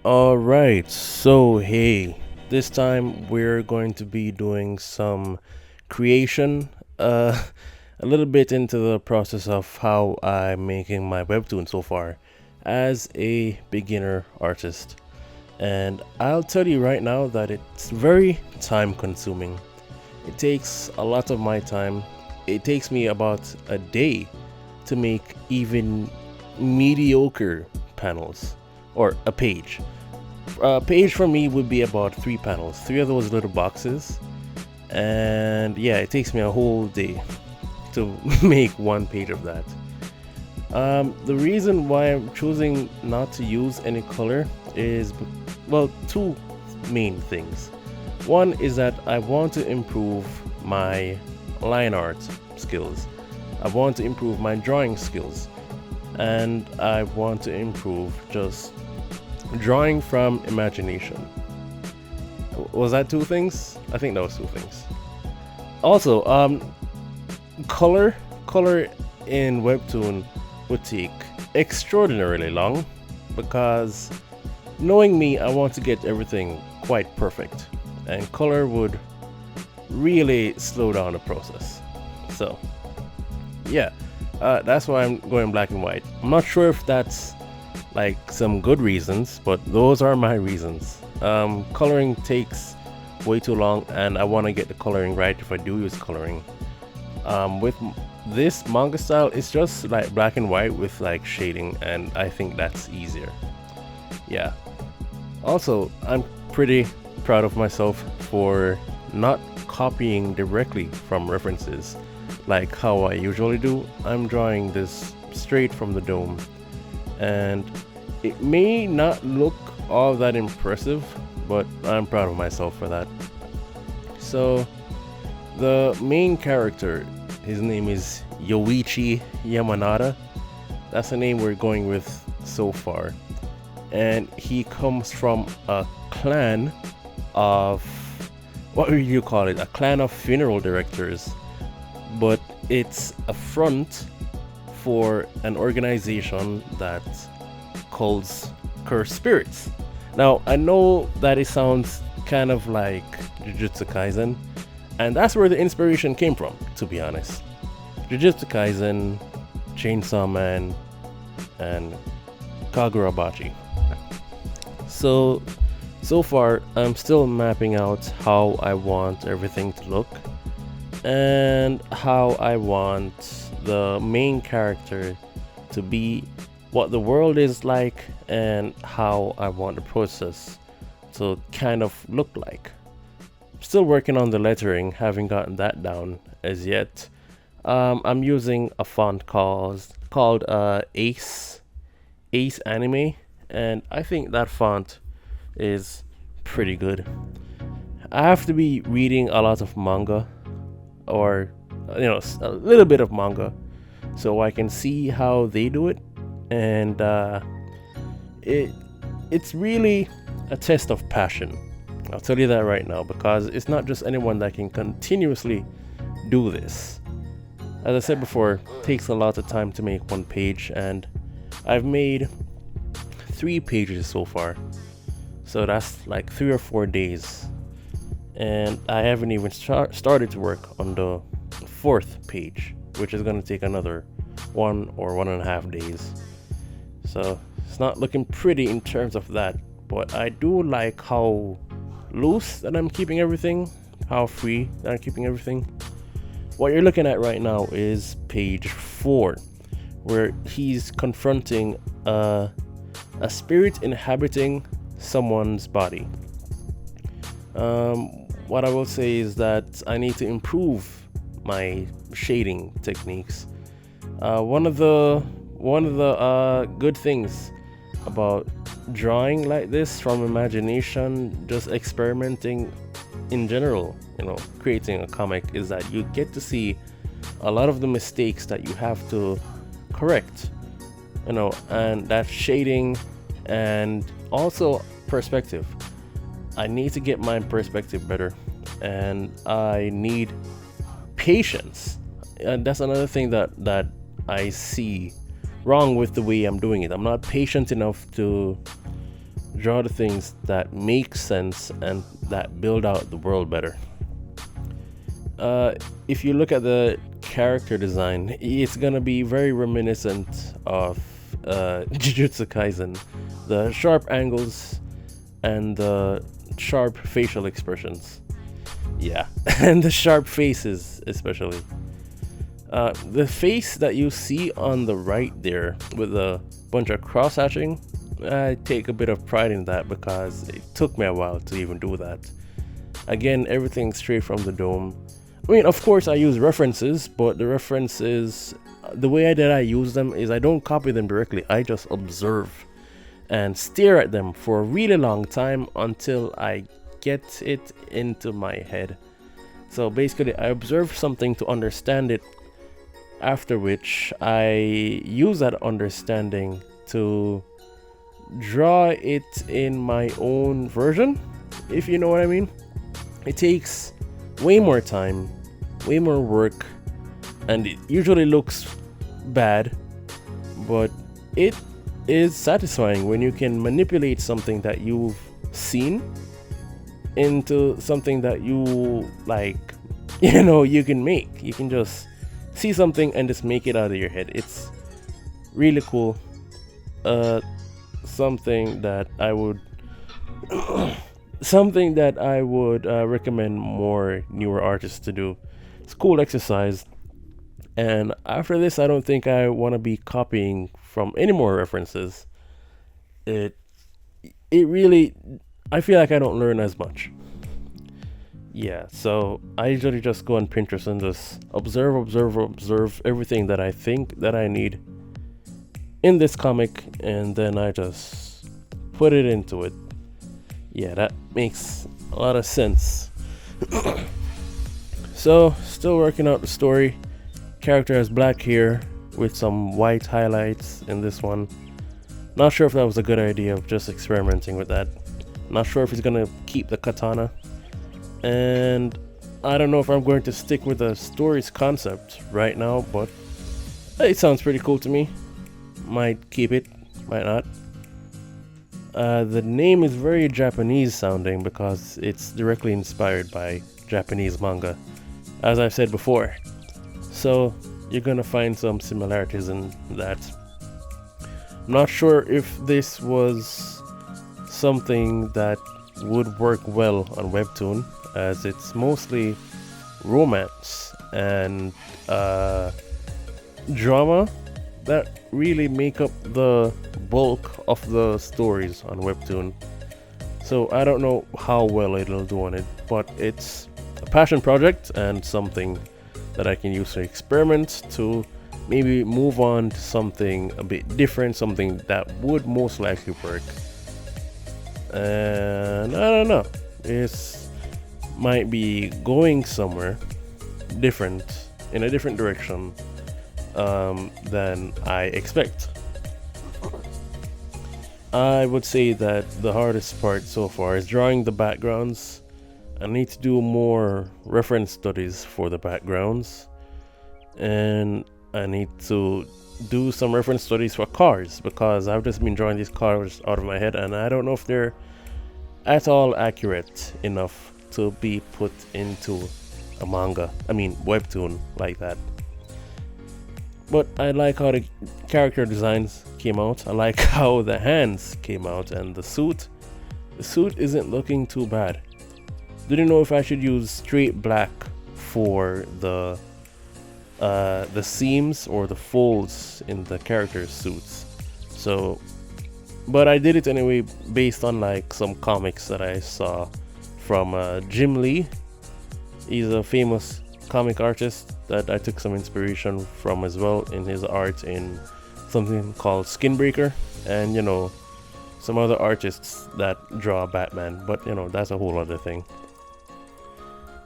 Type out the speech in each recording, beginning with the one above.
Alright, so hey, this time we're going to be doing some creation, a little bit into the process of how I'm making my webtoon so far as a beginner artist. And I'll tell you right now that it's very time consuming. It takes a lot of my time. It takes me about a day to make even mediocre panels or a page. A page for me would be about 3 panels, 3 of those little boxes, and yeah, it takes me a whole day to make 1 page of that. The reason why I'm choosing not to use any color is, well, two main things. One is that I want to improve my line art skills, I want to improve my drawing skills, and I want to improve just drawing from imagination. Was that 2 things? I think that was 2 things. Also, color in webtoon would take extraordinarily long because knowing me, I want to get everything quite perfect, and color would really slow down the process. So, yeah, that's why I'm going black and white. I'm not sure if that's like some good reasons, but those are my reasons. Coloring takes way too long, and I want to get the coloring right if I do use coloring. With this manga style, it's just like black and white with like shading, and I think that's easier. Yeah. Also, I'm pretty proud of myself for not copying directly from references like how I usually do. I'm drawing this straight from the dome, and it may not look all that impressive, but I'm proud of myself for that. So, the main character, his name is Yoichi Yamanada. That's the name we're going with so far. And he comes from a clan of, what would you call it? A clan of funeral directors. But it's a front for an organization that calls cursed spirits. Now, I know that it sounds kind of like Jujutsu Kaisen, and that's where the inspiration came from, to be honest. Jujutsu Kaisen, Chainsaw Man, and Kagurabachi. So far, I'm still mapping out how I want everything to look and how I want the main character to be, what the world is like, and how I want the process to kind of look like. Still working on the lettering, haven't gotten that down as yet. I'm using a font called Ace Anime, and I think that font is pretty good. I have to be reading a lot of manga, or a little bit of manga, so I can see how they do it, and it's really a test of passion. I'll tell you that right now, because it's not just anyone that can continuously do this. As I said before, it takes a lot of time to make 1 page, and I've made 3 pages so far. So that's like 3 or 4 days. And I haven't even started to work on the 4th page, which is going to take another 1 or 1.5 days. So it's not looking pretty in terms of that, but I do like how loose that I'm keeping everything, how free that I'm keeping everything. What you're looking at right now is page 4, where he's confronting a spirit inhabiting someone's body. What I will say is that I need to improve my shading techniques. One of the good things about drawing like this from imagination, just experimenting in general, creating a comic, is that you get to see a lot of the mistakes that you have to correct, and that shading and also perspective. I need to get my perspective better, and I need patience. And that's another thing that I see wrong with the way I'm doing it. I'm not patient enough to draw the things that make sense and that build out the world better. If you look at the character design, it's gonna be very reminiscent of Jujutsu Kaisen. The sharp angles and the sharp facial expressions. Yeah, and the sharp faces, especially. The face that you see on the right there with a bunch of cross hatching, I take a bit of pride in that because it took me a while to even do that. Again, everything straight from the dome. I mean, of course, I use references, but the references, the way that I use them is I don't copy them directly. I just observe and stare at them for a really long time until I get it into my head. So basically, I observe something to understand it, after which I use that understanding to draw it in my own version, if you know what I mean. It takes way more time, way more work, and it usually looks bad, but it is satisfying when you can manipulate something that you've seen into something that you like, you can make. You can just see something and just make it out of your head. It's really cool. Something that I would recommend more newer artists to do. It's a cool exercise, and after this I don't think I want to be copying from any more references. It really, I feel like I don't learn as much. Yeah, so I usually just go on Pinterest and just observe everything that I think that I need in this comic, and then I just put it into it. Yeah, that makes a lot of sense. So, still working out the story. Character has black hair with some white highlights in this one. Not sure if that was a good idea of just experimenting with that. Not sure if he's gonna keep the katana. And I don't know if I'm going to stick with the story's concept right now, but it sounds pretty cool to me. Might keep it, might not. The name is very Japanese sounding because it's directly inspired by Japanese manga, as I've said before. So you're gonna find some similarities in that. I'm not sure if this was something that would work well on webtoon, as it's mostly romance and drama that really make up the bulk of the stories on webtoon. So I don't know how well it'll do on it, but it's a passion project and something that I can use to experiment to maybe move on to something a bit different, something that would most likely work. And I don't know, it's might be going somewhere different, in a different direction than I expect. I would say that the hardest part so far is drawing the backgrounds. I need to do more reference studies for the backgrounds, and I need to do some reference studies for cars, because I've just been drawing these cars out of my head and I don't know if they're at all accurate enough to be put into a webtoon like that. But I like how the character designs came out. I like how the hands came out, and the suit isn't looking too bad. Didn't know if I should use straight black for the seams or the folds in the character's suits. So, but I did it anyway based on like some comics that I saw from Jim Lee. He's a famous comic artist that I took some inspiration from as well in his art in something called Skinbreaker, and some other artists that draw Batman, but that's a whole other thing.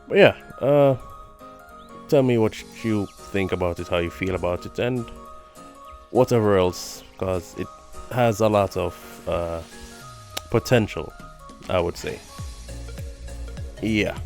But yeah, tell me what you think about it, how you feel about it, and whatever else, because it has a lot of potential, I would say. Yeah.